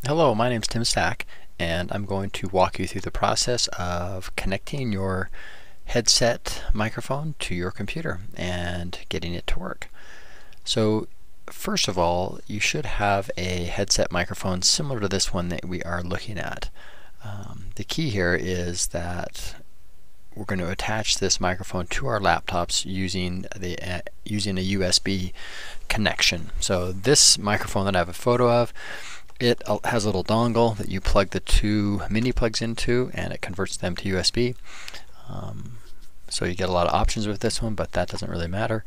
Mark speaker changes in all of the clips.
Speaker 1: Hello, my name is Tim Stack, and I'm going to walk you through the process of connecting your headset microphone to your computer and getting it to work. So first of all, you should have a headset microphone similar to this one that we are looking at. The key here is that we're going to attach this microphone to our laptops using a USB connection. So this microphone that I have a photo of, it has a little dongle that you plug the two mini plugs into, and it converts them to USB. So you get a lot of options with this one, but that doesn't really matter.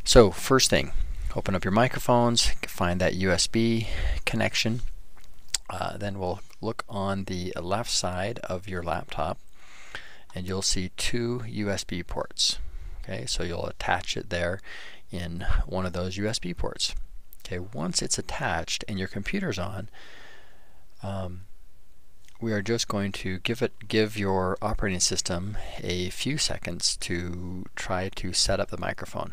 Speaker 1: So first thing, open up your microphones, find that USB connection. Then we'll look on the left side of your laptop, and you'll see two USB ports. Okay, so you'll attach it there in one of those USB ports. Okay, once it's attached and your computer's on, we are just going to give your operating system a few seconds to try to set up the microphone.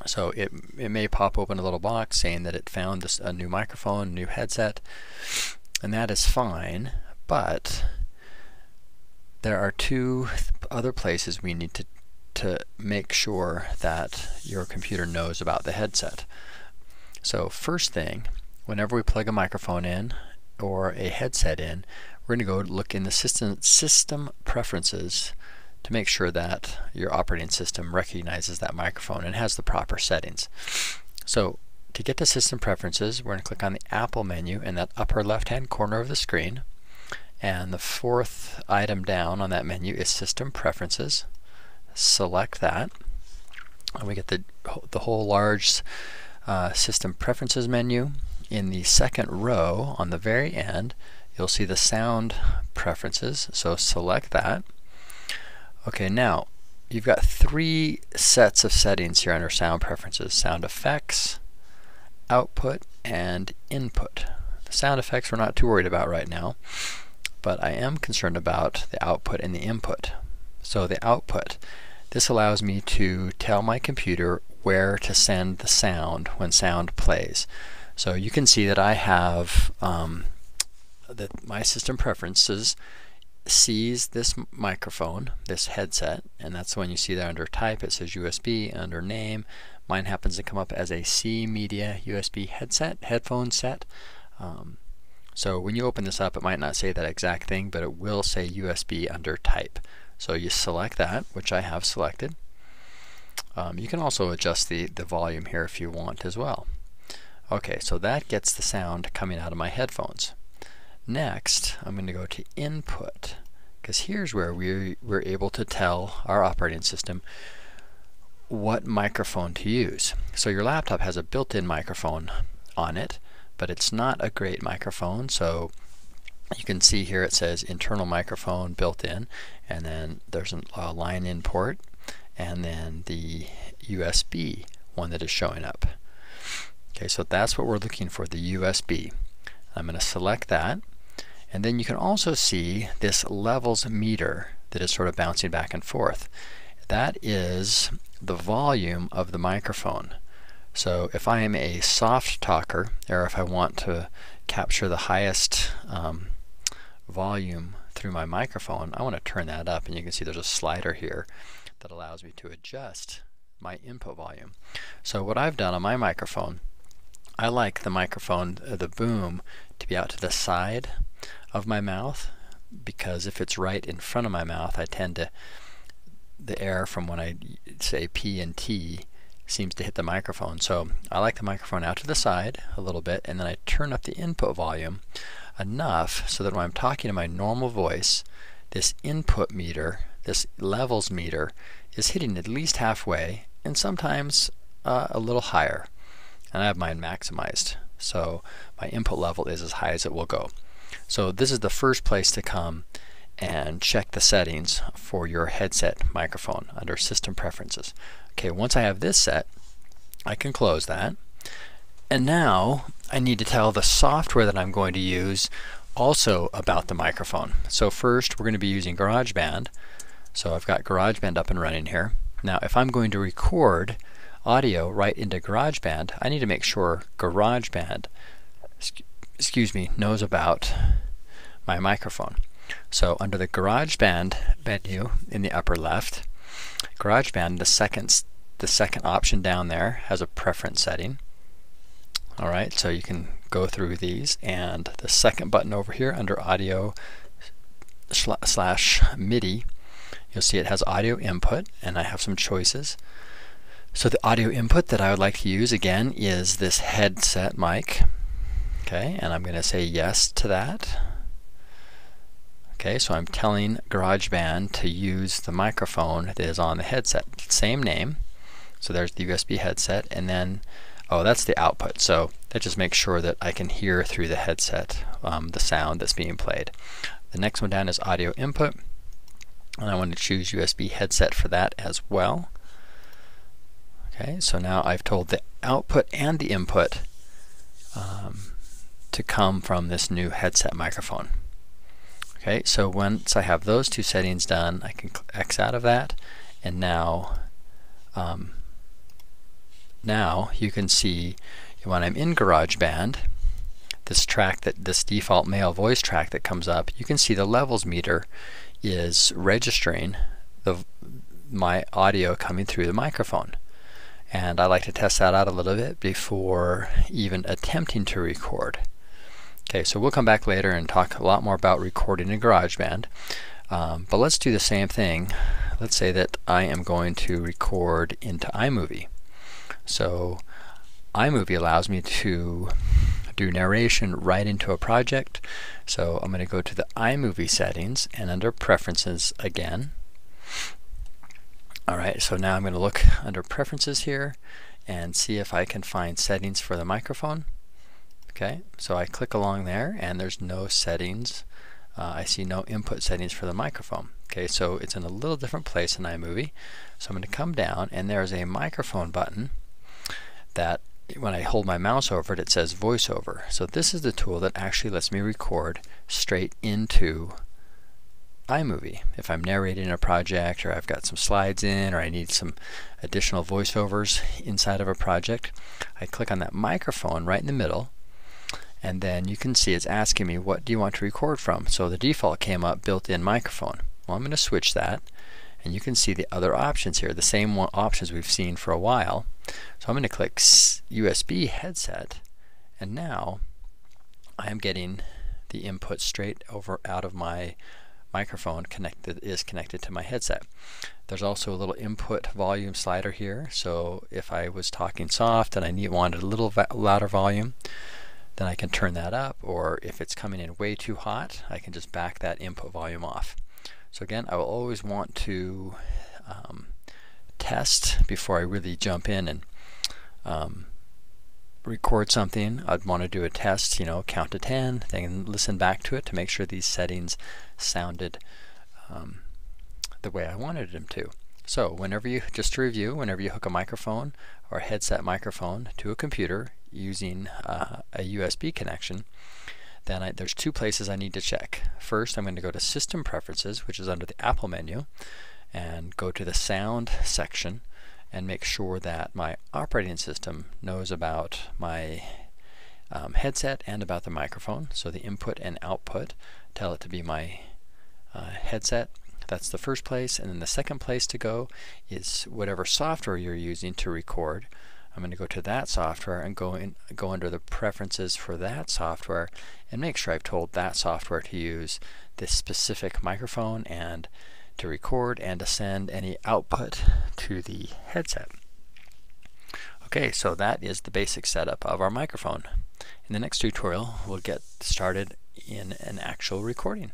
Speaker 1: So it may pop open a little box saying that it found a new microphone, new headset, and that is fine, but there are two other places we need to make sure that your computer knows about the headset. So first thing, whenever we plug a microphone in or a headset in, we're going to go look in the system preferences to make sure that your operating system recognizes that microphone and has the proper settings. So to get to system preferences, we're going to click on the Apple menu in that upper left hand corner of the screen, and the fourth item down on that menu is system preferences. Select that, and we get the whole large system preferences menu. In the second row on the very end, you'll see the sound preferences, so select that. Okay, now you've got three sets of settings here under sound preferences: sound effects, output, and input. The sound effects we're not too worried about right now, but I am concerned about the output and the input. So the output, this allows me to tell my computer where to send the sound when sound plays. So you can see that I have that my system preferences sees this microphone, this headset, and that's when you see that under type it says USB. Under name, mine happens to come up as a C Media USB headphone set. So when you open this up, it might not say that exact thing, but it will say USB under type. So you select that, which I have selected. You can also adjust the volume here if you want as well. Okay, so that gets the sound coming out of my headphones. Next, I'm going to go to input, because here's where we're able to tell our operating system what microphone to use. So your laptop has a built-in microphone on it, but it's not a great microphone. So you can see here it says internal microphone built in, and then there's a line in port, and then the USB one that is showing up. Okay, so that's what we're looking for, the USB. I'm going to select that, and then you can also see this levels meter that is sort of bouncing back and forth. That is the volume of the microphone. So if I am a soft talker, or if I want to capture the highest volume through my microphone, I want to turn that up, and you can see there's a slider here that allows me to adjust my input volume. So what I've done on my microphone, I like the microphone, the boom, to be out to the side of my mouth, because if it's right in front of my mouth, I tend to, the air from when I say P and T seems to hit the microphone. So I like the microphone out to the side a little bit, and then I turn up the input volume enough so that when I'm talking to my normal voice, this input meter, this levels meter, is hitting at least halfway, and sometimes a little higher. And I have mine maximized, so my input level is as high as it will go. So this is the first place to come and check the settings for your headset microphone under System Preferences. Okay, once I have this set, I can close that. And now I need to tell the software that I'm going to use also about the microphone. So first we're going to be using GarageBand. So I've got GarageBand up and running here. Now if I'm going to record audio right into GarageBand, I need to make sure GarageBand knows about my microphone. So under the GarageBand menu in the upper left, GarageBand, the second option down there has a preference setting. Alright, so you can go through these, and the second button over here under audio / MIDI, you'll see it has audio input, and I have some choices. So the audio input that I would like to use again is this headset mic. Okay, and I'm going to say yes to that. Okay, so I'm telling GarageBand to use the microphone that is on the headset. Same name. So there's the USB headset, and then, oh, that's the output. So that just makes sure that I can hear through the headset the sound that's being played. The next one down is audio input, and I want to choose USB headset for that as well. Okay, so now I've told the output and the input to come from this new headset microphone. Okay, so once I have those two settings done, I can X out of that, and now you can see when I'm in GarageBand, this default male voice track that comes up, you can see the levels meter is registering my audio coming through the microphone. And I like to test that out a little bit before even attempting to record. Okay, so we'll come back later and talk a lot more about recording in GarageBand. But let's do the same thing. Let's say that I am going to record into iMovie. So iMovie allows me to do narration right into a project. So I'm going to go to the iMovie settings, and under Preferences again. Alright, so now I'm going to look under Preferences here and see if I can find settings for the microphone. Okay, so I click along there, and there's no settings. I see no input settings for the microphone. Okay, so it's in a little different place in iMovie. So I'm going to come down, and there's a microphone button that when I hold my mouse over it, it says Voiceover. So this is the tool that actually lets me record straight into iMovie. If I'm narrating a project, or I've got some slides in, or I need some additional voiceovers inside of a project, I click on that microphone right in the middle, and then you can see it's asking me, what do you want to record from? So the default came up, built-in microphone. Well, I'm going to switch that, and you can see the other options here, the same options we've seen for a while. So I'm going to click USB headset, and now I am getting the input straight over out of my microphone connected to my headset. There's also a little input volume slider here, so if I was talking soft and I wanted a little louder volume, then I can turn that up, or if it's coming in way too hot, I can just back that input volume off. So again, I will always want to test before I really jump in and record something. I'd want to do a test, count to 10, then listen back to it to make sure these settings sounded the way I wanted them to. So just to review, whenever you hook a microphone or a headset microphone to a computer using a USB connection, then there's two places I need to check. First, I'm going to go to System Preferences, which is under the Apple menu, and go to the Sound section and make sure that my operating system knows about my headset and about the microphone. So the input and output, tell it to be my headset. That's the first place, and then the second place to go is whatever software you're using to record. I'm going to go to that software and go under the preferences for that software and make sure I've told that software to use this specific microphone and to record and to send any output to the headset. Okay, so that is the basic setup of our microphone. In the next tutorial, we'll get started in an actual recording.